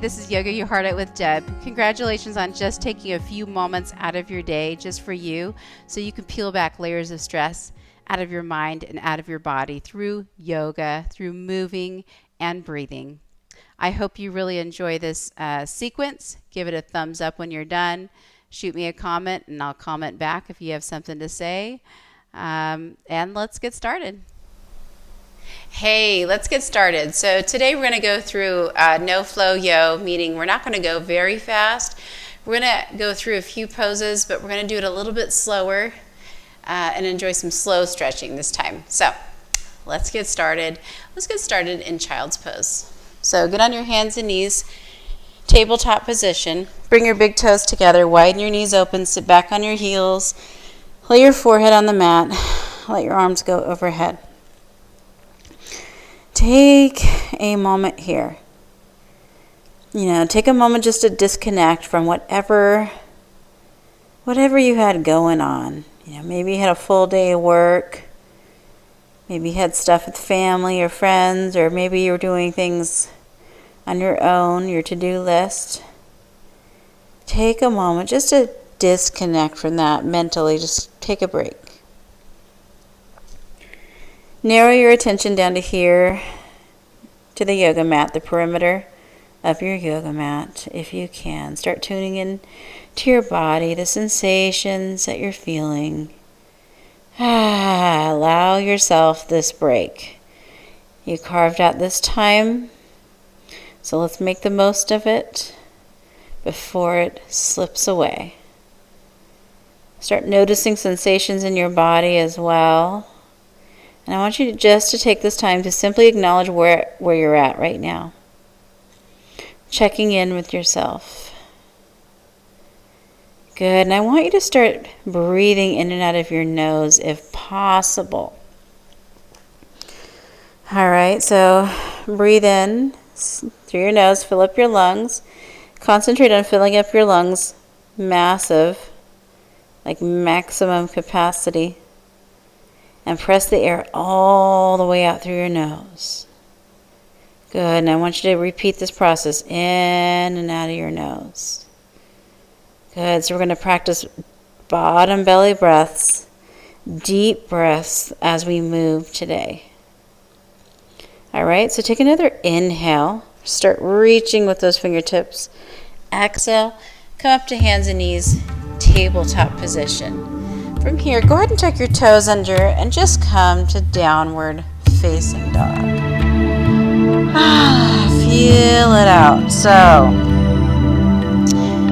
this is Yoga Your Heart Out with Deb. Congratulations on just taking a few moments out of your day just for you so you can peel back layers of stress out of your mind and out of your body through yoga, through moving and breathing. I hope you really enjoy this sequence. Give it a thumbs up when you're done. Shoot me a comment and I'll comment back if you have something to say. And let's get started. Hey, let's get started. So today we're going to go through no flow yo, meaning we're not going to go very fast. We're going to go through a few poses, but we're going to do it a little bit slower and enjoy some slow stretching this time. So let's get started. Let's get started in child's pose. So get on your hands and knees, tabletop position. Bring your big toes together, widen your knees open, sit back on your heels, lay your forehead on the mat, let your arms go overhead. Take a moment here. Take a moment just to disconnect from whatever you had going on. Maybe you had a full day of work. Maybe you had stuff with family or friends, or maybe you were doing things on your own, your to-do list. Take a moment just to disconnect from that mentally. Just take a break. Narrow your attention down to here, to the yoga mat, the perimeter of your yoga mat, if you can. Start tuning in to your body, the sensations that you're feeling. Allow yourself this break. You carved out this time, so let's make the most of it before it slips away. Start noticing sensations in your body as well. And I want you to take this time to simply acknowledge where you're at right now. Checking in with yourself. Good. And I want you to start breathing in and out of your nose if possible. All right, so breathe in through your nose, fill up your lungs. Concentrate on filling up your lungs massive, like maximum capacity. And press the air all the way out through your nose. Good. And I want you to repeat this process in and out of your nose. Good. So we're going to practice bottom belly breaths, deep breaths as we move today. All right. So take another inhale. Start reaching with those fingertips. Exhale. Come up to hands and knees, tabletop position. From here, go ahead and tuck your toes under and just come to downward facing dog. Feel it out. So,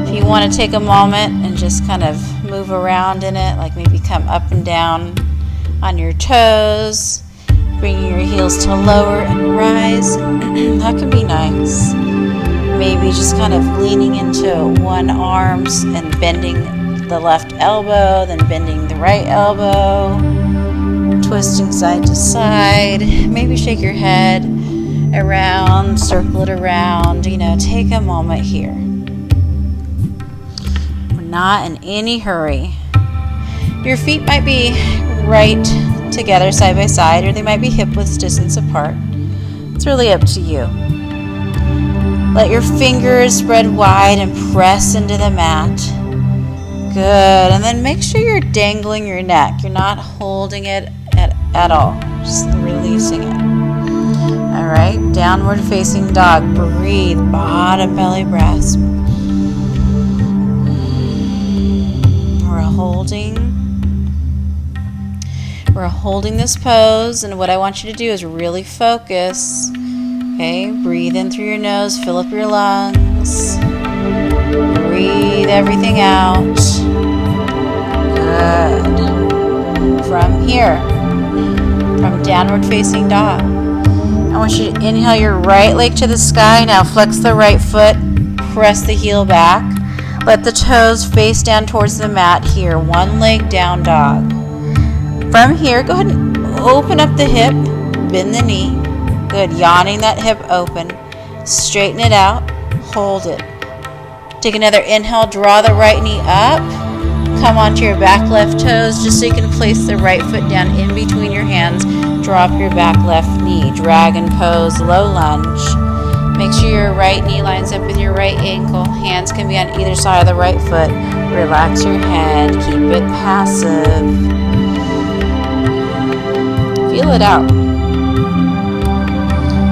if you want to take a moment and just kind of move around in it, like maybe come up and down on your toes, bringing your heels to lower and rise, that can be nice. Maybe just kind of leaning into one arm and bending the left elbow, then bending the right elbow, twisting side to side. Maybe shake your head around, circle it around. Take a moment here. We're not in any hurry. Your feet might be right together side by side, or they might be hip width distance apart. It's really up to you. Let your fingers spread wide and press into the mat. Good. And then make sure you're dangling your neck. You're not holding it at all. Just releasing it. All right. Downward facing dog. Breathe. Bottom belly breaths. We're holding this pose. And what I want you to do is really focus. Okay. Breathe in through your nose. Fill up your lungs. Breathe everything out. Good. From here, from downward facing dog, I want you to inhale your right leg to the sky. Now flex the right foot, press the heel back. Let the toes face down towards the mat here. One leg down dog. From here, go ahead and open up the hip, bend the knee. Good. Yawning that hip open. Straighten it out. Hold it. Take another inhale, draw the right knee up. Come onto your back left toes just so you can place the right foot down in between your hands. Drop your back left knee. Dragon pose, low lunge. Make sure your right knee lines up with your right ankle. Hands can be on either side of the right foot. Relax your head. Keep it passive. Feel it out.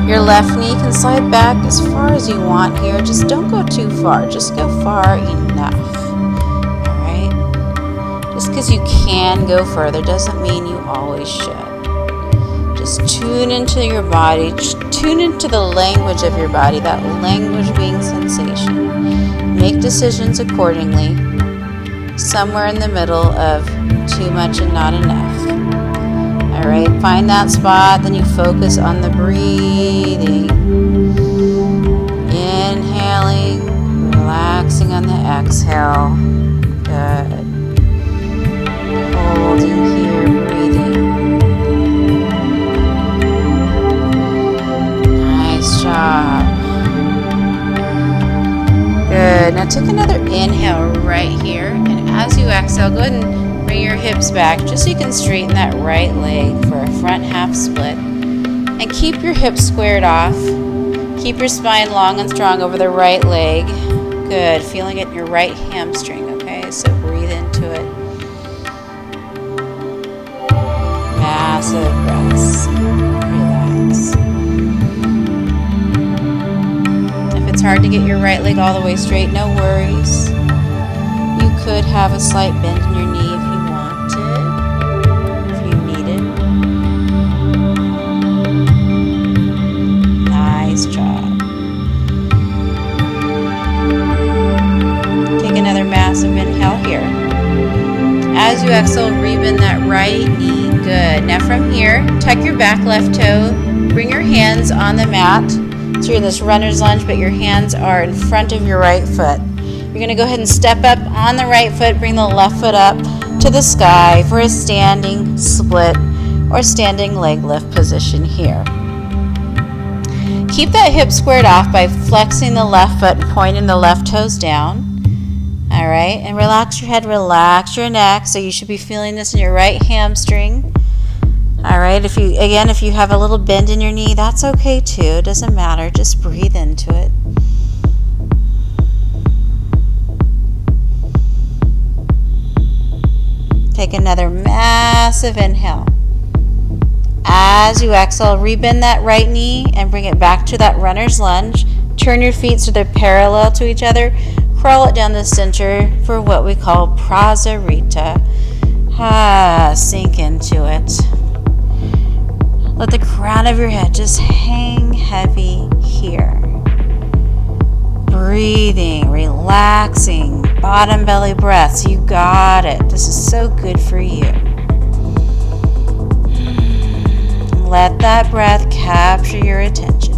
Your left knee can slide back as far as you want here. Just don't go too far. Just go far enough. All right? Just because you can go further doesn't mean you always should. Just tune into your body. Tune into the language of your body, that language being sensation. Make decisions accordingly. Somewhere in the middle of too much and not enough. All right, find that spot, then you focus on the breathing. Inhaling, relaxing on the exhale. Good. Holding here, breathing. Nice job. Good. Now take another inhale right here, and as you exhale, go ahead and bring your hips back just so you can straighten that right leg for a front half split. And keep your hips squared off. Keep your spine long and strong over the right leg. Good. Feeling it in your right hamstring, okay? So breathe into it. Massive breaths. Relax. If it's hard to get your right leg all the way straight, no worries. You could have a slight bend in your knee if you need it. Nice job. Take another massive inhale here. As you exhale, rebend that right knee. Good. Now from here, tuck your back left toe. Bring your hands on the mat. So you're in this runner's lunge, but your hands are in front of your right foot. You're going to go ahead and step up on the right foot. Bring the left foot up to the sky for a standing split or standing leg lift position here. Keep that hip squared off by flexing the left foot and pointing the left toes down. All right, and relax your head, relax your neck. So you should be feeling this in your right hamstring. All right, if you have a little bend in your knee, that's okay too. It doesn't matter. Just breathe into it. Take another massive inhale. As you exhale, rebend that right knee and bring it back to that runner's lunge. Turn your feet so they're parallel to each other. Crawl it down the center for what we call Prasarita. Sink into it. Let the crown of your head just hang heavy here. Breathing, relaxing, bottom belly breaths. You got it. This is so good for you. Let that breath capture your attention.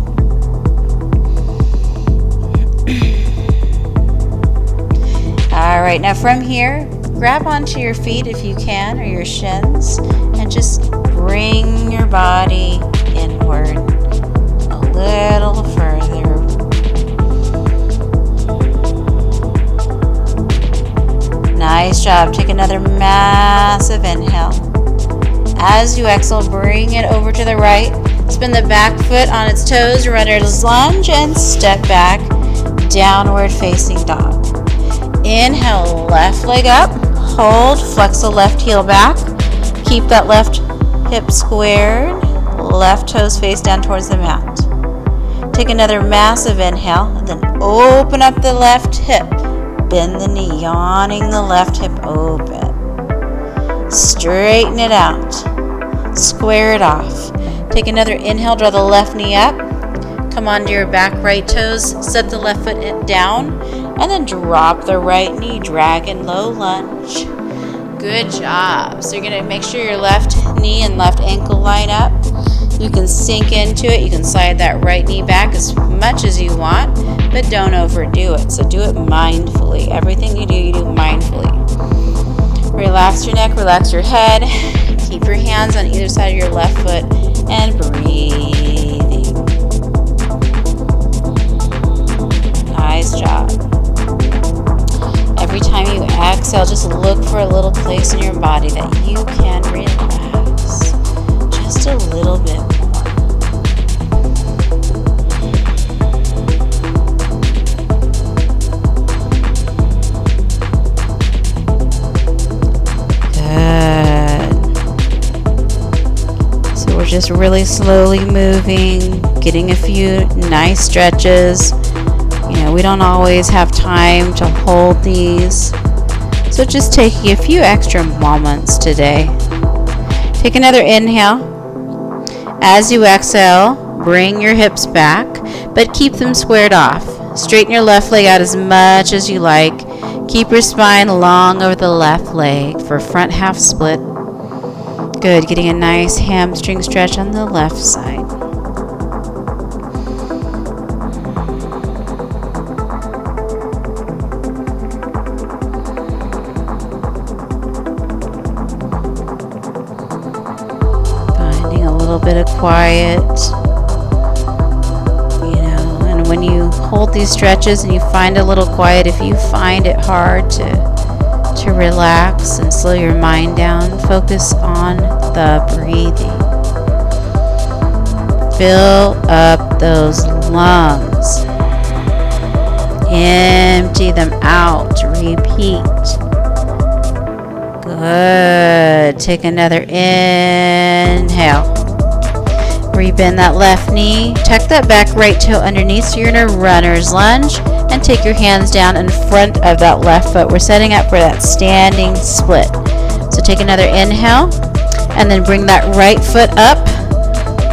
All right, now from here, grab onto your feet if you can, or your shins, and just bring your body inward a little further. Nice job. Take another massive inhale. As you exhale, bring it over to the right. Spin the back foot on its toes, runner's lunge, and step back, downward facing dog. Inhale, left leg up. Hold, flex the left heel back. Keep that left hip squared. Left toes face down towards the mat. Take another massive inhale, and then open up the left hip. Bend the knee, yawning the left hip open. Straighten it out. Square it off. Take another inhale, draw the left knee up. Come onto your back right toes, set the left foot down, and then drop the right knee, dragon low lunge. Good job. So you're going to make sure your left knee and left ankle line up. You can sink into it. You can slide that right knee back as much as you want, but don't overdo it. So do it mindfully. Everything you do mindfully. Relax your neck, relax your head. Keep your hands on either side of your left foot and breathing. Nice job. Every time you exhale, just look for a little place in your body that you can relax just a little bit more. just really slowly moving, getting a few nice stretches. We don't always have time to hold these, so just taking a few extra moments today. Take another inhale. As you exhale, bring your hips back, but keep them squared off. Straighten your left leg out as much as you like. Keep your spine long over the left leg for front half split. Good, getting a nice hamstring stretch on the left side. Finding a little bit of quiet. And when you hold these stretches and you find a little quiet, if you find it hard to relax and slow your mind down, focus on the breathing. Fill up those lungs. Empty them out. Repeat. Good. Take another inhale. Rebend that left knee. Tuck that back right toe underneath, so you're in a runner's lunge. And take your hands down in front of that left foot. We're setting up for that standing split. So take another inhale, and then bring that right foot up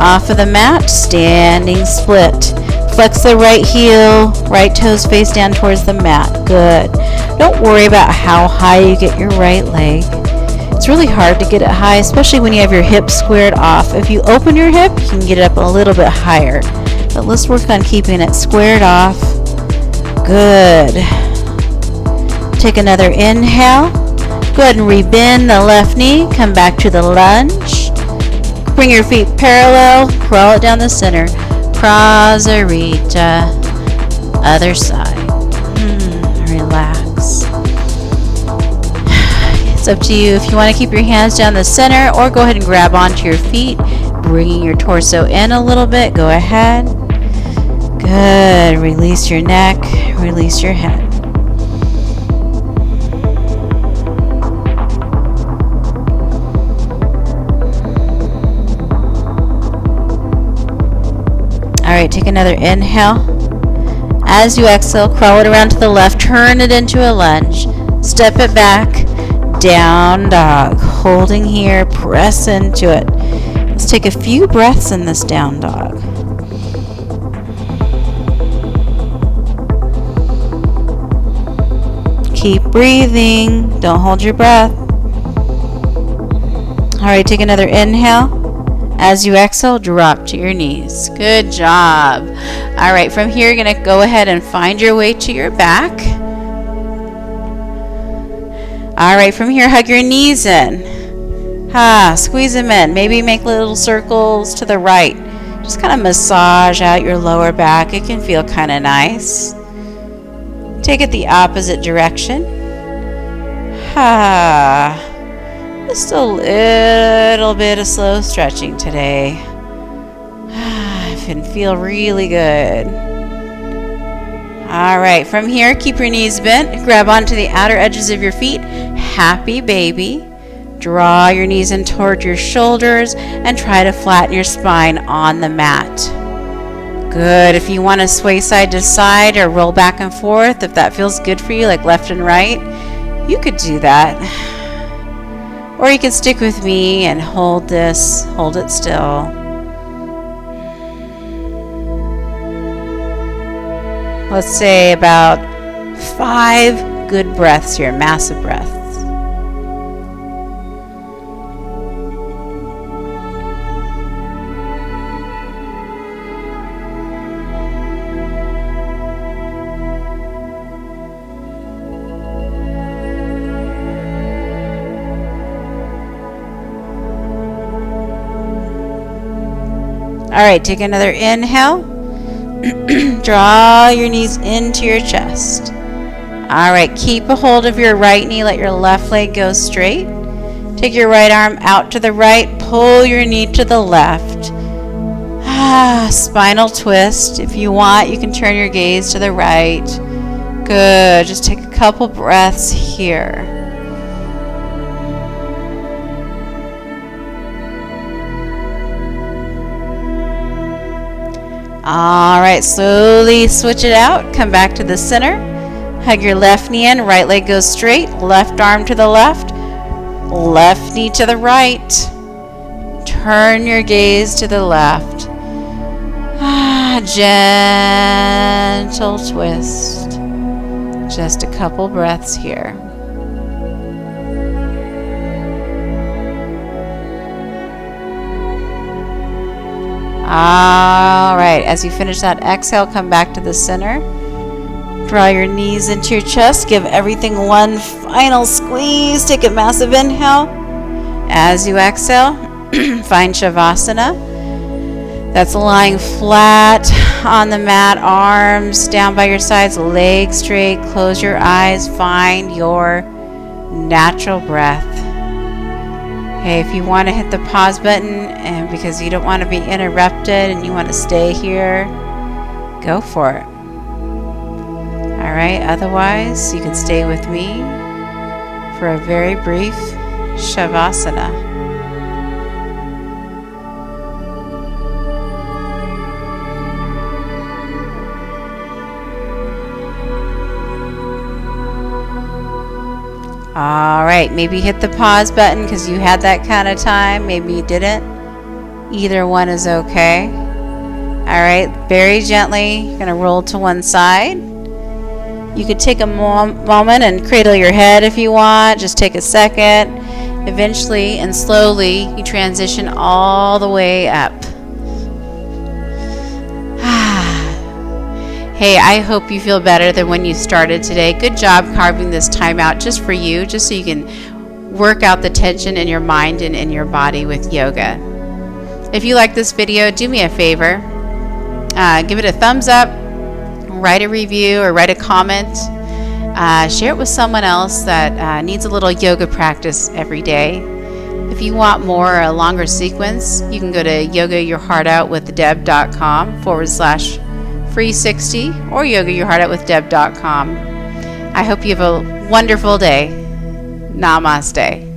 off of the mat, standing split. Flex the right heel, right toes face down towards the mat. Good. Don't worry about how high you get your right leg. It's really hard to get it high, especially when you have your hips squared off. If you open your hip, you can get it up a little bit higher. But let's work on keeping it squared off. Good. Take another inhale. Go ahead and rebend the left knee. Come back to the lunge. Bring your feet parallel. Crawl it down the center. Prasarita. Other side. Relax. It's up to you if you want to keep your hands down the center, or go ahead and grab onto your feet, bringing your torso in a little bit. Go ahead. Good. Release your neck. Release your head. All right, take another inhale. As you exhale, crawl it around to the left. Turn it into a lunge. Step it back. Down dog. Holding here. Press into it. Let's take a few breaths in this down dog. Keep breathing. Don't hold your breath. All right, take another inhale. As you exhale, drop to your knees. Good job. All right, from here, you're going to go ahead and find your way to your back. All right, from here, hug your knees in. Squeeze them in. Maybe make little circles to the right. Just kind of massage out your lower back. It can feel kind of nice. Take it the opposite direction. Just a little bit of slow stretching today. It can feel really good. All right, from here, keep your knees bent. Grab onto the outer edges of your feet. Happy baby. Draw your knees in toward your shoulders and try to flatten your spine on the mat. Good. If you want to sway side to side or roll back and forth, if that feels good for you, like left and right, you could do that. Or you can stick with me and hold this, hold it still. Let's say about 5 good breaths here, massive breaths. All right, take another inhale. Draw your knees into your chest. All right, keep a hold of your right knee. Let your left leg go straight. Take your right arm out to the right. Pull your knee to the left. Spinal twist. If you want, you can turn your gaze to the right. Good. Just take a couple breaths here. All right, slowly switch it out. Come back to the center. Hug your left knee in. Right leg goes straight. Left arm to the left. Left knee to the right. Turn your gaze to the left. Gentle twist. Just a couple breaths here. All right, as you finish that exhale, come back to the center. Draw your knees into your chest. Give everything one final squeeze. Take a massive inhale. As you exhale, find Shavasana. That's lying flat on the mat, arms down by your sides, legs straight. Close your eyes. Find your natural breath. Okay, if you want to hit the pause button and because you don't want to be interrupted and you want to stay here, go for it. All right, otherwise you can stay with me for a very brief Shavasana. All right, maybe hit the pause button because you had that kind of time. Maybe you didn't. Either one is okay. All right, very gently, you're going to roll to one side. You could take a moment and cradle your head if you want. Just take a second. Eventually and slowly, you transition all the way up. Hey, I hope you feel better than when you started today. Good job carving this time out just for you, just so you can work out the tension in your mind and in your body with yoga. If you like this video, do me a favor. Give it a thumbs up, write a review or write a comment. Share it with someone else that needs a little yoga practice every day. If you want more or a longer sequence, you can go to yogayourheartoutwithdeb.com/free 60 or yogayourheartoutwithdeb.com. I hope you have a wonderful day. Namaste.